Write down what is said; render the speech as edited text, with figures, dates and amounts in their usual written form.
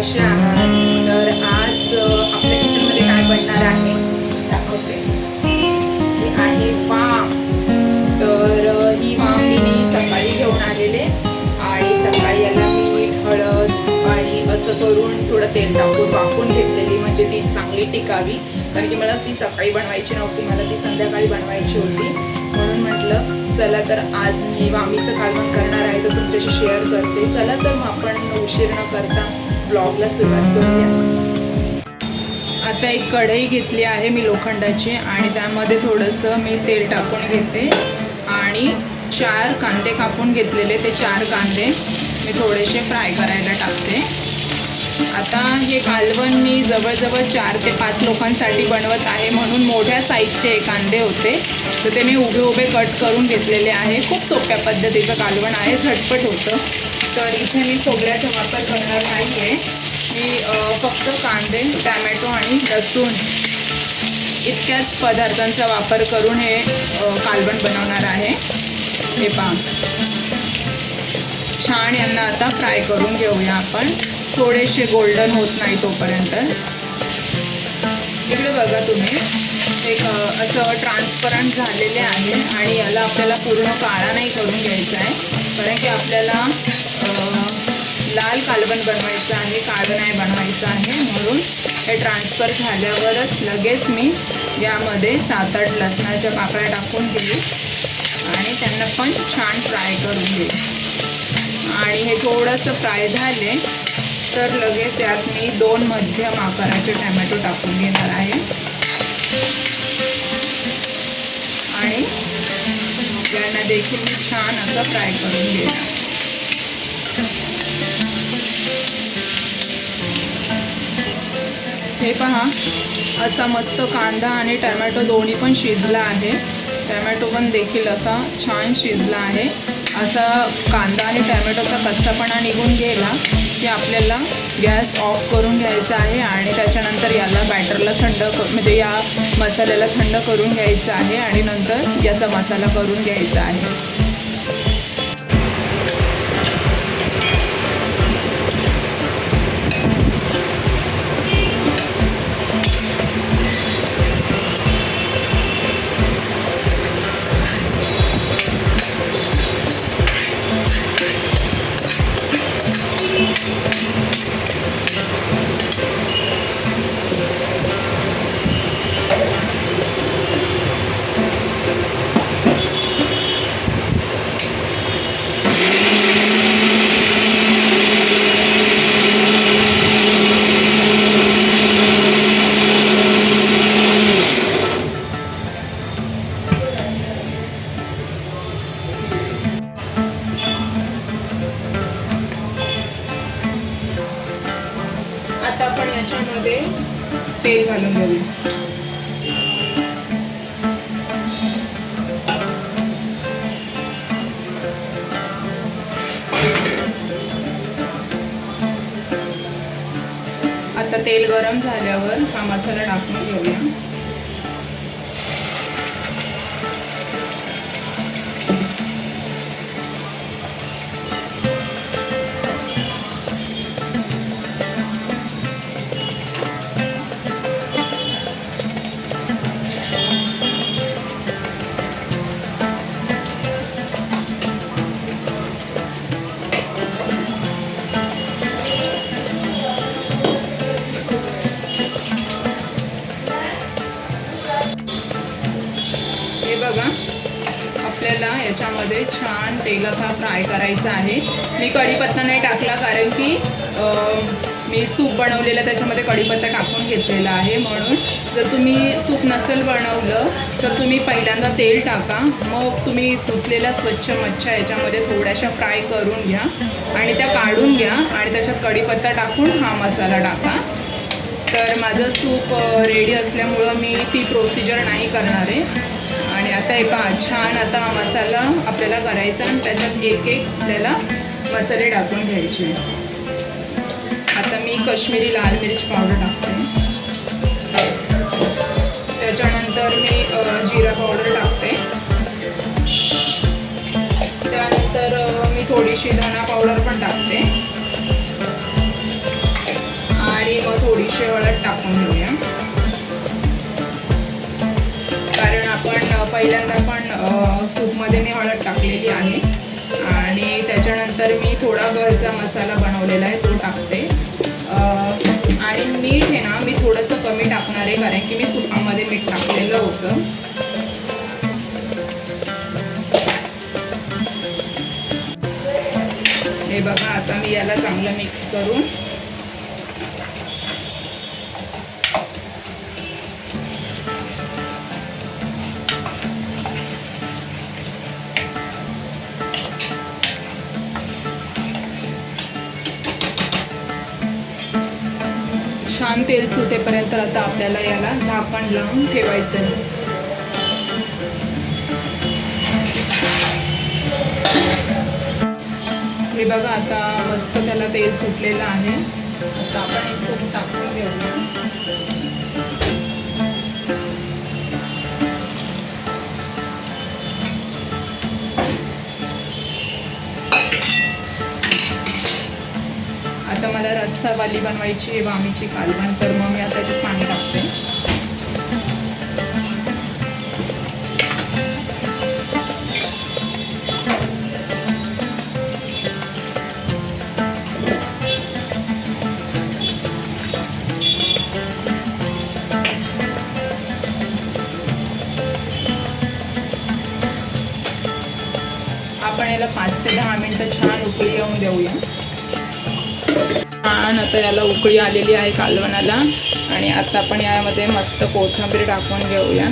कसे आहात? तर आज आपल्या किचनमध्ये काय बनणार आहे दाखवते. ही आहे वाम. तर ही वाम मी सकाळी घेऊन आलेले आणि सकाळी याला मीठ, हळद आणि असं करून थोडं तेल टाकून वाफून घेतलेली, म्हणजे ती चांगली टिकावी. कारण की मला ती सकाळी बनवायची नव्हती, मला ती संध्याकाळी बनवायची होती. म्हणून म्हटलं चला तर आज मी वामीचं कालवण करणार आहे, तर तुमच्याशी शेअर करते. चला तर मग आपण उशीर न करता ब्लॉगला सुरुवात करूया. आता एक कढई घेतली आहे मी लोखंडाची आणि त्यामध्ये थोडंसं मी तेल टाकून घेते आणि 4 कांदे कापून घेतलेले, ते 4 कांदे मी थोडेसे फ्राय करायला टाकते. आता हे कालवण मी जवळजवळ 4 ते 5 लोकांसाठी बनवत आहे, म्हणून मोठ्या साईजचे कांदे होते, तर ते मी उभे उभे कट करून घेतलेले आहे. खूप सोप्या पद्धतीचं कालवण आहे, झटपट होतं. तर इथे मी खोबऱ्याचा वापर करणार नाही आहे. मी फक्त कांदे, टॅमॅटो आणि लसूण इतक्याच पदार्थांचा वापर करून हे कालवण बनवणार आहे. हे पहा, छान यांना आता फ्राय करून घेऊया आपण, थोडेसे गोल्डन होत नाही तोपर्यंत. इकडे बघा तुम्ही, एक असं ट्रान्सपरंट झालेले आहे आणि याला आपल्याला पूर्ण काळा नाही करून घ्यायचा आहे, कारण की आपल्याला लाल कालवण बनवायचं आहे, काळं नाही बनवायचं आहे. म्हणून हे ट्रान्सफर झाल्यावरच लगेच मी यामध्ये 7-8 लसणाच्या पाकळ्या टाकून घेईल आणि त्यांना पण छान फ्राय करून घेईल. आणि हे थोडंसं फ्राय झाले तर लगेच यात मी 2 मध्यम आकाराचे टॅमॅटो टाकून घेणार आहे आणि यांना देखील मी छान असं फ्राय करून घेणार. हे पहा, असा मस्त कांदा आणि टॅमॅटो दोन्ही पण शिजला आहे. टॅमॅटो पण देखील असा छान शिजला आहे. असा कांदा आणि टॅमॅटोचा कच्चापणा निघून गेला की आपल्याला गॅस ऑफ करून घ्यायचा आहे आणि त्याच्यानंतर याला बॅटरला म्हणजे या मसाल्याला थंड करून घ्यायचं आहे आणि नंतर याचा मसाला करून घ्यायचा आहे. आता आपण याच्यामध्ये तेल घालून घेऊया. आता तेल गरम झाल्यावर हा मसाला टाकून घेऊया. बघा, आपल्याला याच्यामध्ये छान तेलात हा फ्राय करायचा आहे. मी कढीपत्ता नाही टाकला, कारण की मी सूप बनवलेलं त्याच्यामध्ये कढीपत्ता टाकून घेतलेला आहे. म्हणून जर तुम्ही सूप नसेल बनवलं तर तुम्ही पहिल्यांदा तेल टाका, मग तुम्ही धुतलेल्या स्वच्छ मच्छ्या याच्यामध्ये थोड्याशा फ्राय करून घ्या आणि त्या काढून घ्या आणि त्याच्यात कढीपत्ता टाकून हा मसाला टाका. तर माझं सूप रेडी असल्यामुळं मी ती प्रोसिजर नाही करणार आहे. आणि आता हे पहा, छान आता हा मसाला आपल्याला करायचा आणि त्याच्यात एक एक आपल्याला मसाले टाकून घ्यायचे. आता मी काश्मीरी लाल मिरच पावडर टाकते, त्याच्यानंतर मी जिरा पावडर टाकते, त्यानंतर मी थोडीशी धना पावडर पण टाकते थोडीशी हळद टाकून घेऊया, कारण आपण पहिल्यांदा पण सूपमध्ये मी हळद टाकलेली आहे आणि त्याच्यानंतर मी थोडा घरचा मसाला बनवलेला आहे तो टाकते. आणि मीठ आहे ना मी थोडंसं कमी टाकणार आहे, कारण की मी सूपामध्ये मीठ टाकलेलं होतं. हे बघा, आता मी याला चांगलं मिक्स करून छान तेल सुटेपर्यंत आता आपल्याला याला झाकण लावून ठेवायचं आहे. हे बघा, आता मस्त त्याला तेल सुटलेलं आहे. आता आपण हे सूप टाकून घेऊया. आता मला रस्सावाली बनवायची आहे वामीची कालवण, तर मग मी आता त्याच्यात पाणी टाकते. आपण याला 5 ते 10 मिनिटं छान उकळी येऊन देऊया. छान आता याला उकळी आलेली आहे कालवणाला, आणि आता आपण यामध्ये मस्त कोथिंबीर टाकून घेऊया.